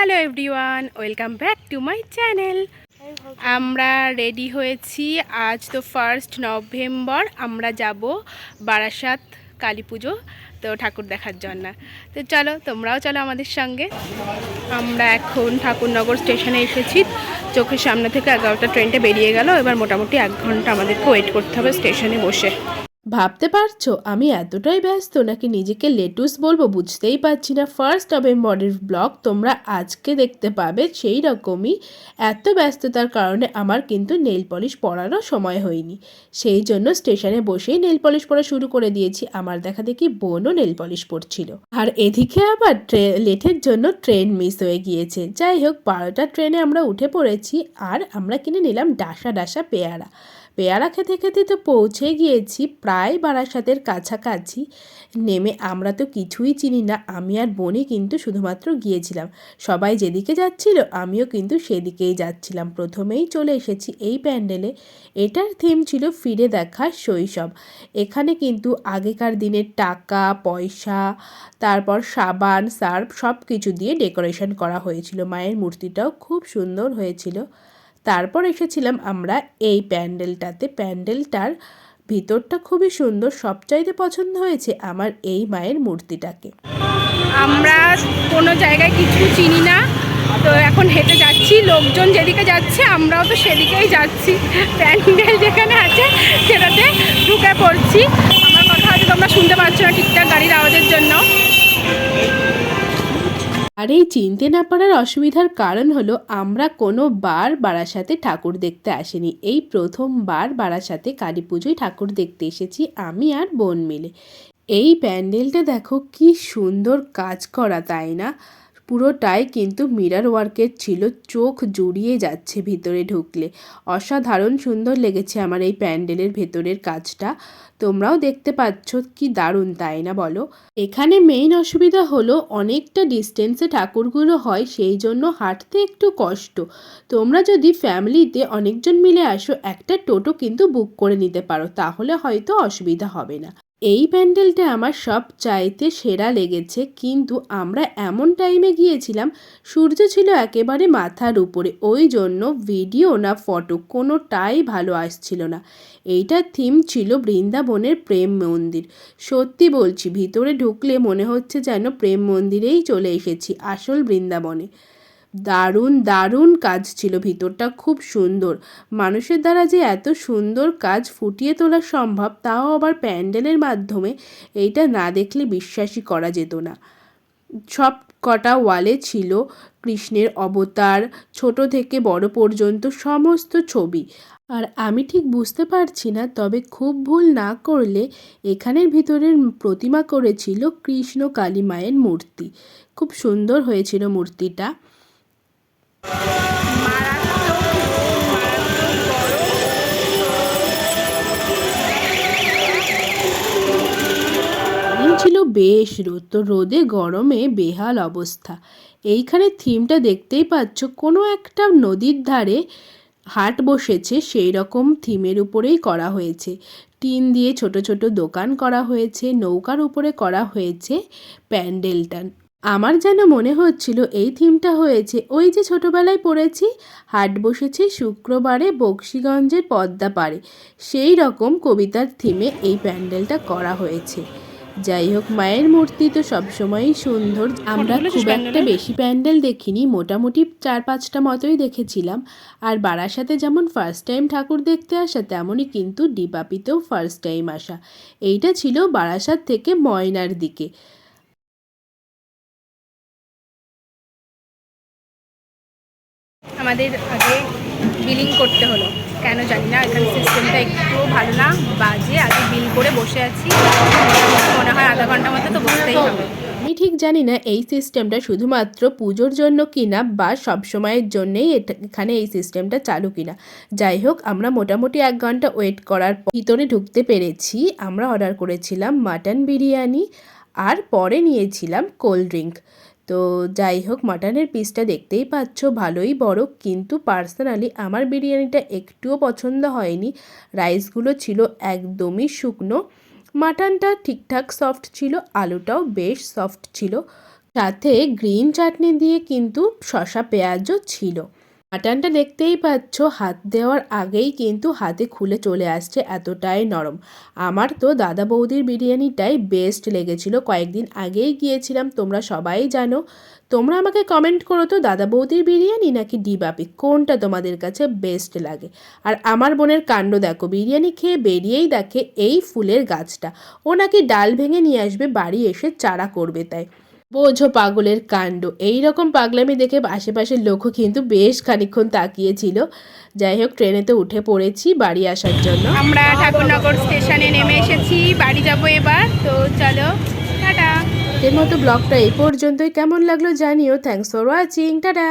Hello everyone, welcome back to my channel. আমরা ready হয়েছি। আজ তো 1 নভেম্বর। আমরা যাব বারাসাত কালী পুজো, তো ঠাকুর দেখার জন্য। তো চলো, তোমরাও চলো আমাদের সঙ্গে। আমরা এখন ঠাকুরনগর স্টেশনে এসেছি। চোখের সামনে থেকে 11টা ট্রেনটা বেরিয়ে গেল। এবার মোটামুটি 1 ঘন্টা আমাদেরকে ওয়েট করতে হবে স্টেশনে বসে। ভাবতে পারছো আমি এতটাই ব্যস্ত নাকি নিজেকে লেটুস বলবো বুঝতেই পারছি না। 1 নভেম্বরের ব্লগ তোমরা আজকে দেখতে পাবে, সেই রকমই এত ব্যস্ততার কারণে আমার কিন্তু নেল পলিশ পরারও সময় হয়নি। সেই জন্য স্টেশনে বসেই নেল পলিশ পরা শুরু করে দিয়েছি। আমার দেখা দেখি বোনও নেল পলিশ পরছিল। আর এদিকে আবার লেটের জন্য ট্রেন মিস হয়ে গিয়েছে। যাই হোক, 12টা ট্রেনে আমরা উঠে পড়েছি। আর আমরা কিনে নিলাম ডাসা ডাসা পেয়ারা। পেয়ারা খেতে খেতে তো পৌঁছে গিয়েছি প্রায় বারাসাতের কাছাকাছি। নেমে আমরা তো কিছুই চিনি না, আমি আর বোনই কিন্তু শুধুমাত্র গিয়েছিলাম। সবাই যেদিকে যাচ্ছিল আমিও কিন্তু সেদিকেই যাচ্ছিলাম। প্রথমেই চলে এসেছি এই প্যান্ডেলে। এটার থিম ছিল ফিরে দেখা শৈশব। এখানে কিন্তু আগেকার দিনের টাকা পয়সা, তারপর সাবান সার্ফ সব কিছু দিয়ে ডেকোরেশন করা হয়েছিল। মায়ের মূর্তিটাও খুব সুন্দর হয়েছিল। তারপর এসেছিলাম আমরা এই প্যান্ডেলটাতে। প্যান্ডেলটার ভিতরটা খুবই সুন্দর। সবচাইতে পছন্দ হয়েছে আমার এই মায়ের মূর্তিটাকে। আমরা কোনো জায়গায় কিছু চিনি না, তো এখন হেঁটে যাচ্ছি। লোকজন যেদিকে যাচ্ছে আমরাও তো সেদিকেই যাচ্ছি। প্যান্ডেল যেখানে আছে সেটাতে ঢুকে পড়ছি। আমার কথা হয়তো তোমরা শুনতে পাচ্ছ না ঠিকঠাক গাড়ির আওয়াজের জন্য। আর এই চিনতে না পারার অসুবিধার কারণ হলো আমরা কোনো বার বারাসাতে ঠাকুর দেখতে আসিনি। এই প্রথমবার বারাসাতে কালী পুজোয় ঠাকুর দেখতে এসেছি আমি আর বোন মিলে। এই প্যান্ডেলটা দেখো কি সুন্দর কাজ করা, তাই না? পুরোটাই কিন্তু মিরর ওয়ার্কের ছিল, চোখ জুড়িয়ে যাচ্ছে ভিতরে ঢুকলে। অসাধারণ সুন্দর লেগেছে আমার এই প্যান্ডেলের ভেতরের কাজটা। তোমরাও দেখতে পাচ্ছ কি দারুণ, তাই না বলো? এখানে মেইন অসুবিধা হলো অনেকটা ডিস্টেন্সে ঠাকুরগুলো হয়, সেই জন্য হাঁটতে একটু কষ্ট। তোমরা যদি ফ্যামিলিতে অনেকজন মিলে আসো একটা টোটো কিন্তু বুক করে নিতে পারো, তাহলে হয়তো অসুবিধা হবে না। এই প্যান্ডেলটা আমার সব চাইতে সেরা লেগেছে, কিন্তু আমরা এমন টাইমে গিয়েছিলাম সূর্য ছিল একেবারে মাথার উপরে, ওই জন্য ভিডিও না ফটো কোনোটাই ভালো আসছিল না। এইটার থিম ছিল বৃন্দাবনের প্রেম মন্দির। সত্যি বলছি, ভিতরে ঢুকলে মনে হচ্ছে যেন প্রেম মন্দিরেই চলে এসেছি, আসল বৃন্দাবনে। দারুণ দারুণ কাজ ছিল, ভিতরটা খুব সুন্দর। মানুষের দ্বারা যে এত সুন্দর কাজ ফুটিয়ে তোলা সম্ভব, তাও আবার প্যান্ডেলের মাধ্যমে, এইটা না দেখলে বিশ্বাসই করা যেত না। সব কটা ওয়ালে ছিল কৃষ্ণের অবতার, ছোট থেকে বড় পর্যন্ত সমস্ত ছবি। আর আমি ঠিক বুঝতে পারছি না, তবে খুব ভুল না করলে এখানের ভিতরের প্রতিমা করেছিল কৃষ্ণ কালী মায়ের মূর্তি। খুব সুন্দর হয়েছিল মূর্তিটা। ছিল বেশ রোদ, তো রোদে গরমে বেহাল অবস্থা। এইখানে থিমটা দেখতেই পাচ্ছ, কোনো একটা নদীর ধারে হাট বসেছে সেই রকম থিমের উপরেই করা হয়েছে। টিন দিয়ে ছোট ছোট দোকান করা হয়েছে, নৌকার উপরে করা হয়েছে প্যান্ডেলটা। আমার যেন মনে হচ্ছিল এই থিমটা হয়েছে ওই যে ছোটবেলায় পড়েছি, হাট বসেছে শুক্রবারে বক্সিগঞ্জের পদ্মা পাড়ে, সেই রকম কবিতার থিমে এই প্যান্ডেলটা করা হয়েছে। যাই হোক, মায়ের মূর্তি তো সবসময়ই সুন্দর। আমরা খুব একটা বেশি প্যান্ডেল দেখিনি, মোটামুটি 4-5টা মতোই দেখেছিলাম। আর বারাসাতে যেমন ফার্স্ট টাইম ঠাকুর দেখতে আসা, তেমনই কিন্তু ডিবাপিতেও ফার্স্ট টাইম আসা। এইটা ছিল বারাসাত থেকে ময়নার দিকে। আমাদের আগে বিলিং করতে হলো, কেন জানি না। এখানে সিস্টেমটা একটুও ভালো না, বাজে। আগে বিল করে বসে আছি, মনে হয় আধা ঘন্টা মতো তো বসতেই হবে। আমি ঠিক জানি না এই সিস্টেমটা শুধুমাত্র পুজোর জন্য কিনা বা সবসময়ের জন্যেই এখানে এই সিস্টেমটা চালু কিনা। যাই হোক, আমরা মোটামুটি 1 ঘন্টা ওয়েট করার ভিতরে ঢুকতে পেরেছি। আমরা অর্ডার করেছিলাম মাটন বিরিয়ানি, আর পরে নিয়েছিলাম কোল্ড ড্রিঙ্ক। তো যাই হোক, মাটনের পিসটা দেখতেই পাচ্ছ ভালোই বড়, কিন্তু পার্সোনালি আমার বিরিয়ানিটা একটুও পছন্দ হয়নি। রাইসগুলো ছিল একদমই শুকনো, মাটনটা ঠিকঠাক সফট ছিল, আলুটাও বেশ সফট ছিল, সাথে গ্রিন চাটনি দিয়ে কিন্তু শসা পেঁয়াজও ছিল। মাটনটা দেখতেই পাচ্ছ, হাত দেওয়ার আগেই কিন্তু হাতে খুলে চলে আসছে, এতটাই নরম। আমার তো দাদা বৌদির বিরিয়ানিটাই বেস্ট লেগেছিল। কয়েকদিন আগেই গিয়েছিলাম, তোমরা সবাই জানো। তোমরা আমাকে কমেন্ট করো তো, দাদা বৌদির বিরিয়ানি নাকি ডিবাপি, কোনটা তোমাদের কাছে বেস্ট লাগে। আর আমার বোনের কাণ্ড দেখো, বিরিয়ানি খেয়ে বেরিয়েই দেখে এই ফুলের গাছটা। ও নাকি ডাল ভেঙে নিয়ে আসবে, বাড়ি এসে চারা করবে। তাই বোঝো পাগলের কাণ্ড। এই রকম পাগলামি দেখে আশেপাশের লোকও কিন্তু বেশ খানিকক্ষণ তাকিয়েছিল। যাই হোক, ট্রেনেতে উঠে পড়েছি বাড়ি আসার জন্য। আমরা ঠাকুরনগর স্টেশনে নেমে এসেছি, বাড়ি যাব এবার। তো চলো, টাটা। এর মতো ব্লগটা এই পর্যন্তই। কেমন লাগলো জানিও। Thanks for watching, tata.